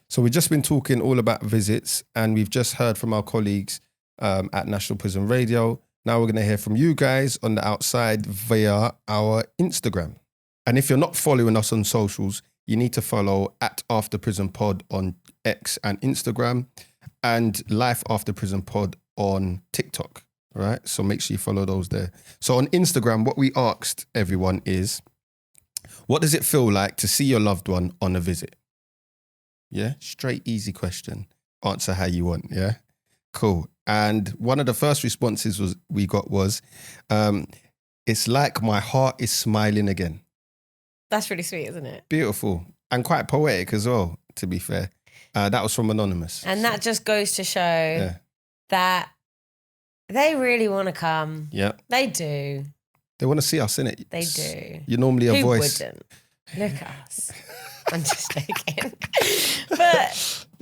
So we've just been talking all about visits, and we've just heard from our colleagues at National Prison Radio. Now we're going to hear from you guys on the outside via our Instagram. And if you're not following us on socials, you need to follow at After Prison Pod on X and Instagram, and Life After Prison Pod on TikTok. All right, so make sure you follow those there. So on Instagram, what we asked everyone is, what does it feel like to see your loved one on a visit? Yeah, straight, easy question. Answer how you want, yeah? Cool. And one of the first responses we got was, it's like my heart is smiling again. That's really sweet, isn't it? Beautiful. And quite poetic as well, to be fair. That was from Anonymous. And that just goes to show that they really want to come. Yeah. They do. They want to see us, innit? They do. You're normally a Who voice. Wouldn't? Look at us. I'm just joking.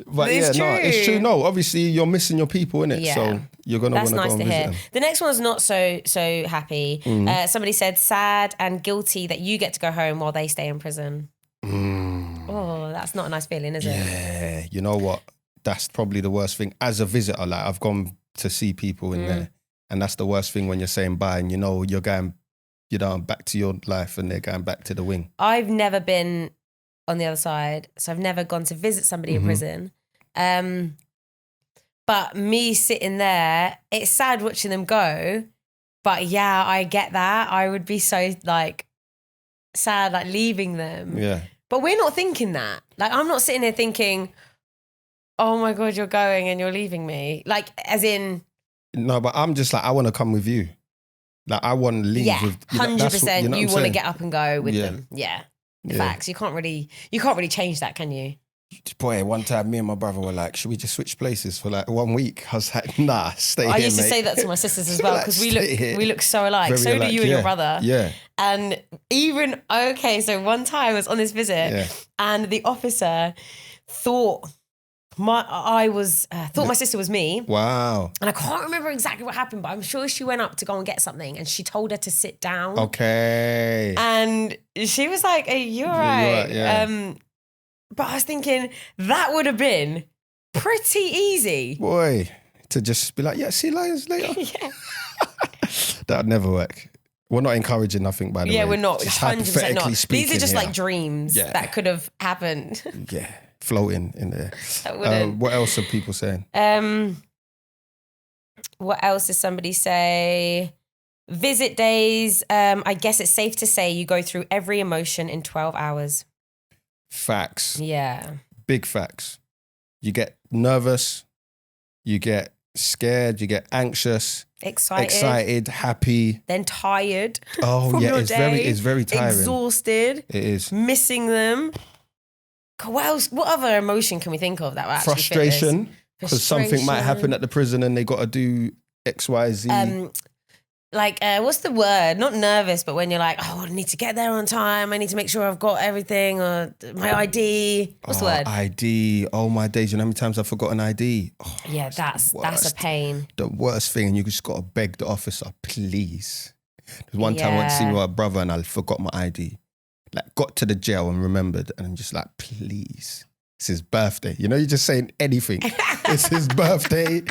But it's true. It's true. No, obviously you're missing your people, innit? Yeah. So you're going to want to That's go nice and to hear. visit them. The next one's not so happy. Somebody said, sad and guilty that you get to go home while they stay in prison. Oh, that's not a nice feeling, is it? Yeah. You know what? That's probably the worst thing. As a visitor, like I've gone to see people in there, and that's the worst thing when you're saying bye and you know you're going, back to your life and they're going back to the wing. I've never been on the other side, so I've never gone to visit somebody in prison. But me sitting there, it's sad watching them go. But yeah, I get that. I would be so like sad, like leaving them. Yeah. But we're not thinking that. Like I'm not sitting here thinking, oh my God, you're going and you're leaving me. Like as in. No, but I'm just like, I want to come with you. Like I want to leave with 100%. You want to get up and go with them. Yeah. Facts. You can't really change that, can you? Boy, one time me and my brother were like, should we just switch places for like 1 week? I was like, nah, stay here, I used to mate. say that to my sisters as well because Like, we look so alike. Very so alike, do you and your brother. Yeah. And even, so one time I was on this visit and the officer thought my sister was me. Wow. And I can't remember exactly what happened, but I'm sure she went up to go and get something and she told her to sit down. Okay. And she was like, are you all right? Yeah. But I was thinking that would have been pretty easy. Boy, to just be like, yeah, see you later. Yeah. That would never work. We're not encouraging nothing, by the way. Yeah, we're not. Just 100% not. speaking, These are just like dreams that could have happened. Yeah, floating in there. That wouldn't. What else are people saying? What else did somebody say? Visit days. I guess it's safe to say you go through every emotion in 12 hours. Facts. Yeah. Big facts. You get nervous, you get scared, you get anxious, excited, happy, then tired. Oh from yeah, your it's day, very tiring. Exhausted. It is. Missing them. What else? What other emotion can we think of that will actually Frustration, because something might Frustration. happen at the prison and they got to do X, Y, Z. What's the word? Not nervous, but when you're like, oh, I need to get there on time. I need to make sure I've got everything, or my ID. What's the word? ID. Oh my days! You know how many times I've forgotten ID? Oh, Yeah, that's a pain. The worst thing, and you just got to beg the officer, please. There's one time I went to see my brother and I forgot my ID. Like, got to the jail and remembered, and I'm just like, please. It's his birthday. You know, you're just saying anything. It's his birthday.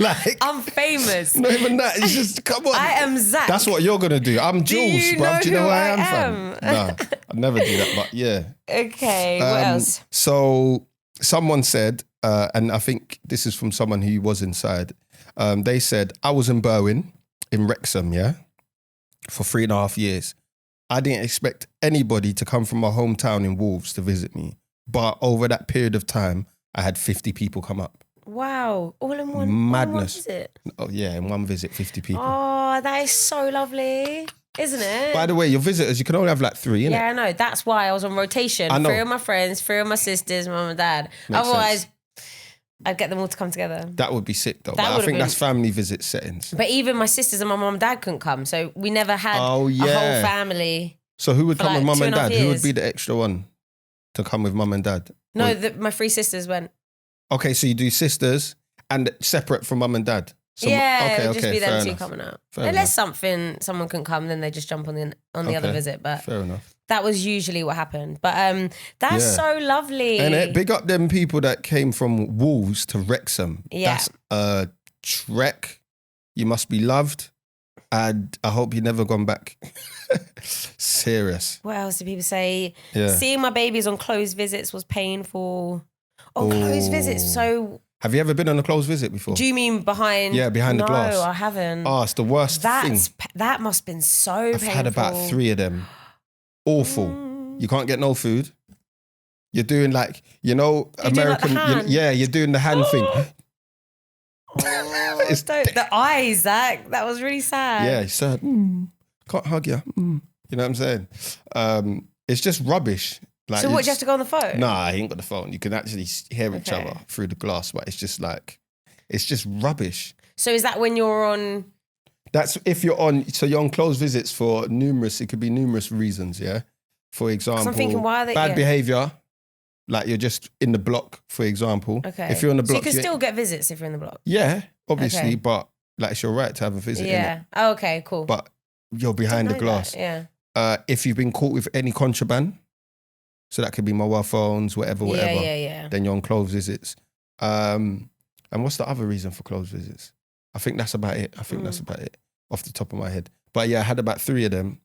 Like, I'm famous. Not even that. It's just, come on. I am Zak. That's what you're going to do. I'm Jules, bruv. Do you know who I am, fam? No, I'd never do that, but yeah. Okay, what else? So someone said, and I think this is from someone who was inside, they said, I was in Berwyn, in Wrexham, for 3.5 years. I didn't expect anybody to come from my hometown in Wolves to visit me. But over that period of time, I had 50 people come up. Wow. All in one Madness. One visit? Oh, yeah, in one visit, 50 people. Oh, that is so lovely, isn't it? By the way, your visitors, you can only have like 3, innit? Yeah, I know. That's why I was on rotation. I know. 3 of my friends, 3 of my sisters, mum and dad. Makes Otherwise, sense. I'd get them all to come together. That would be sick, though. That But I would've think been- that's family visit settings. But even my sisters and my mum and dad couldn't come. So we never had a whole family. So who would for come like with mum and 2.5 dad? Who would years. be the extra one to come with mum and dad? No, my 3 sisters went. Okay, so you do sisters and separate from mum and dad. So, it would just be them two enough. coming out. Fair Unless someone can come, then they just jump on the other visit. But fair enough. That was usually what happened. But that's so lovely. And big up them people that came from Wolves to Wrexham. Yeah. That's a trek. You must be loved. And I hope you never gone back. Serious. What else do people say? Yeah. Seeing my babies on closed visits was painful. Oh, closed visits. So... Have you ever been on a closed visit before? Do you mean behind? Yeah, behind the glass. No, I haven't. Oh, it's the worst thing. That must have been so painful. I've had about 3 of them. Awful. You can't get no food. You're doing like, American... you're doing the hand thing. The eyes, Zach. That was really sad. Yeah, he said, can't hug you. You know what I'm saying? It's just rubbish. Like, so what, do you have to go on the phone? Nah, I ain't got the phone. You can actually hear each other through the glass, but it's just rubbish. So is that when you're on... That's if you're on closed visits for it could be numerous reasons, yeah? For example, I'm thinking, why are they... bad behaviour, like you're just in the block, for example. Okay. If you're in the block... So you can still get visits if you're in the block? Yeah, obviously, but like it's your right to have a visit, yeah. Oh, okay, cool. But you're behind the glass. That. Yeah. If you've been caught with any contraband, so that could be mobile phones, whatever, Yeah. then you're on closed visits. And what's the other reason for closed visits? I think that's about it. That's about it off the top of my head. But yeah, I had about 3 of them,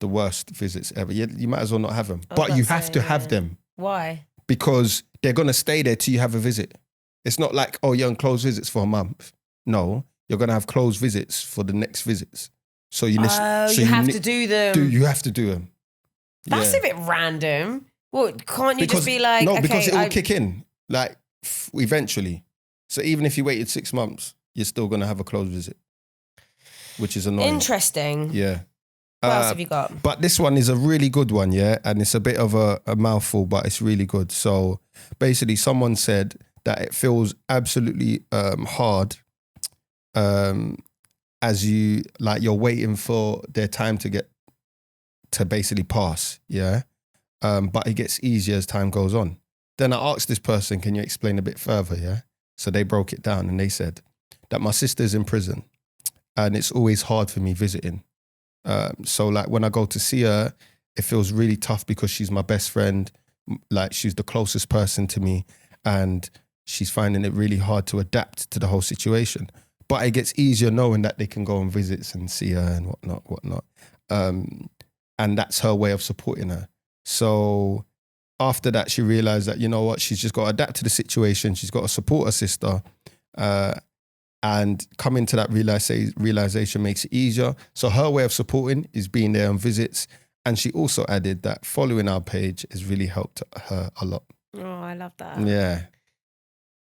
the worst visits ever. You might as well not have them. But you have to have them. Why? Because they're going to stay there till you have a visit. It's not like, oh, you're on closed visits for a month. No, you're going to have closed visits for the next visits. So you have to do them. You have to do them. That's a bit random. Well, can't you just be like... No, because it will kick in, like, eventually. So even if you waited 6 months, you're still going to have a closed visit, which is annoying. Interesting. Yeah. What else have you got? But this one is a really good one, yeah? And it's a bit of a mouthful, but it's really good. So basically someone said that it feels absolutely hard as you're waiting for their time to basically pass, yeah? But it gets easier as time goes on. Then I asked this person, can you explain a bit further, yeah? So they broke it down and they said that my sister's in prison and it's always hard for me visiting. So like when I go to see her, it feels really tough because she's my best friend. Like she's the closest person to me and she's finding it really hard to adapt to the whole situation. But it gets easier knowing that they can go on visits and see her and whatnot. And that's her way of supporting her. So after that, she realized that, you know what, she's just got to adapt to the situation. She's got to support her sister. And coming to that realization makes it easier. So her way of supporting is being there on visits. And she also added that following our page has really helped her a lot. Oh, I love that. Yeah.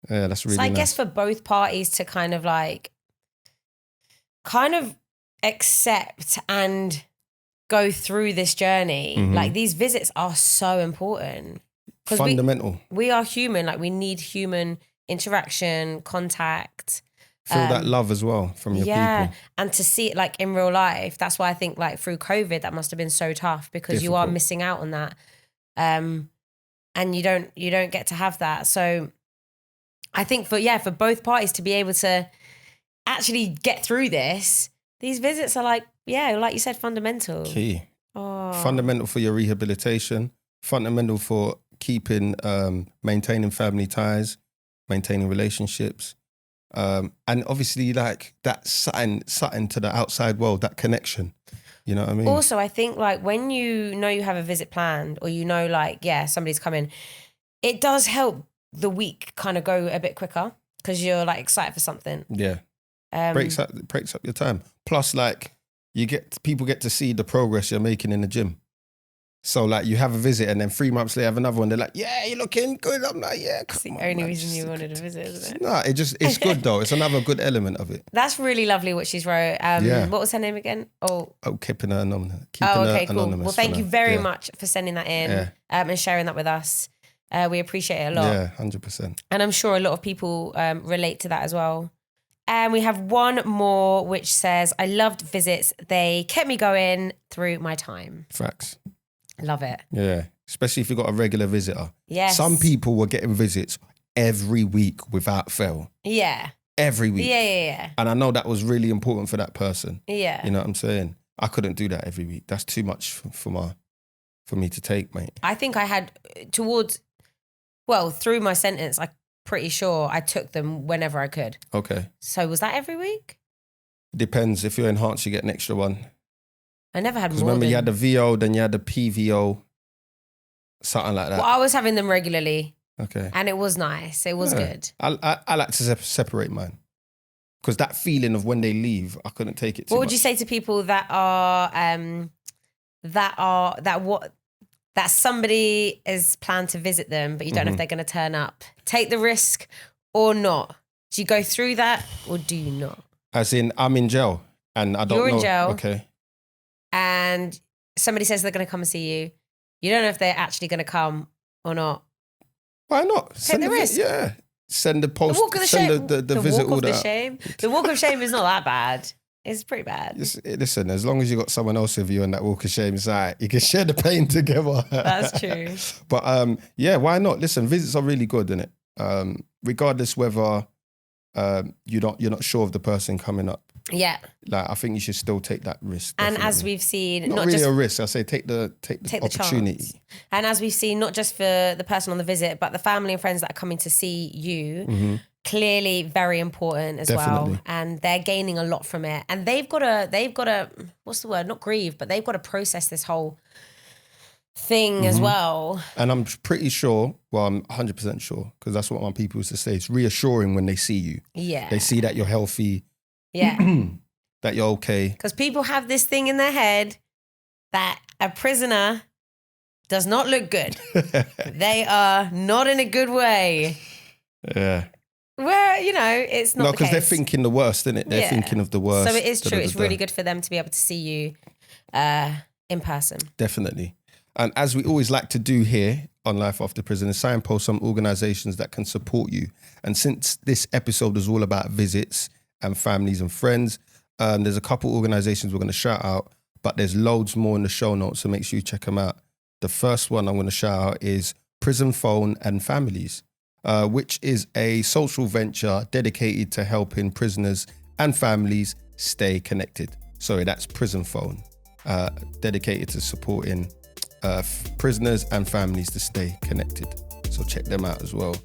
Yeah, that's really nice. So I guess for both parties to kind of accept and go through this journey, like these visits are so important. Fundamental. We are human, like we need human interaction, contact. Feel that love as well from your people. And to see it like in real life, that's why I think like through COVID, that must have been so tough because you are missing out on that. And you don't get to have that. So I think for both parties to be able to actually get through this, these visits are like you said, fundamental. Key. Oh. Fundamental for your rehabilitation, fundamental for keeping, maintaining family ties, maintaining relationships. And obviously like that's something to the outside world, that connection. You know what I mean? Also, I think like when you know you have a visit planned or you know like, somebody's coming, it does help the week kind of go a bit quicker because you're like excited for something. Yeah. Breaks up your time. Plus like people get to see the progress you're making in the gym. So like you have a visit and then 3 months later have another one. They're like, yeah, you're looking good. I'm like, yeah, come on. It's the only reason you wanted to visit, isn't it? No, it's good though. It's another good element of it. That's really lovely what she's wrote. What was her name again? Keeping her anonymous. Okay, cool. Well, thank you very much for sending that in and sharing that with us. We appreciate it a lot. Yeah, 100%. And I'm sure a lot of people relate to that as well. And we have one more which says, I loved visits. They kept me going through my time. Facts. Love it. Yeah. Especially if you've got a regular visitor. Yes. Some people were getting visits every week without fail. Yeah. every week. Yeah. And I know that was really important for that person. Yeah. You know what I'm saying? I couldn't do that every week. That's too much for me to take, mate. I think I had through my sentence, I'm pretty sure I took them whenever I could. Okay. So was that every week? Depends. If you're enhanced, you get an extra one. I never had more. Remember, you had the VO, then you had the PVO, something like that. Well, I was having them regularly. Okay. And it was nice. It was good. I like to separate mine. Because that feeling of when they leave, I couldn't take it too much. What would you say to people that somebody is planned to visit them, but you don't know if they're going to turn up? Take the risk or not? Do you go through that or do you not? As in, I'm in jail and I don't know. You're in jail. Okay. And somebody says they're going to come and see you. You don't know if they're actually going to come or not. Why not? Take the risk. Yeah. Send the post. The walk of the shame. The visit walk of order. the shame. The walk of shame is not that bad. It's pretty bad. Listen, as long as you got someone else with you on that walk of shame, it's all right. You can share the pain together. That's true. But why not? Listen, visits are really good, isn't it? Regardless whether you're not sure of the person coming up. Yeah. Like, I think you should still take that risk. And definitely. as we've seen, not really just a risk. I say take the opportunity. Chance. And as we've seen, not just for the person on the visit, but the family and friends that are coming to see you, clearly very important as well. And they're gaining a lot from it. And they've got to, what's the word? Not grieve, but they've got to process this whole thing as well. And I'm pretty sure, I'm 100% sure, because that's what my people used to say. It's reassuring when they see you. Yeah. They see that you're healthy. Yeah. That you're okay. Because people have this thing in their head that a prisoner does not look good. They are not in a good way. Yeah. Where, it's not the because case. they're thinking the worst, isn't it? They're thinking of the worst. So it is true. It's really good for them to be able to see you in person. Definitely. And as we always like to do here on Life After Prison, is signpost some organisations that can support you. And since this episode is all about visits and families and friends, there's a couple organisations we're going to shout out, but there's loads more in the show notes, so make sure you check them out. The first one I'm going to shout out is Prison Phone and Families, which is a social venture dedicated to helping prisoners and families stay connected. Sorry, that's Prison Phone, dedicated to supporting prisoners and families to stay connected. So check them out as well.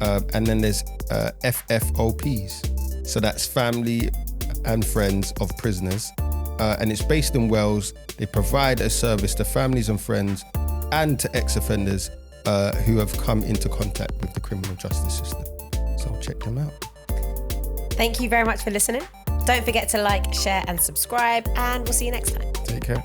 And then there's FFOPs. So that's Family and Friends of Prisoners. And it's based in Wales. They provide a service to families and friends and to ex-offenders who have come into contact with the criminal justice system. So check them out. Thank you very much for listening. Don't forget to like, share and subscribe, and we'll see you next time. Take care.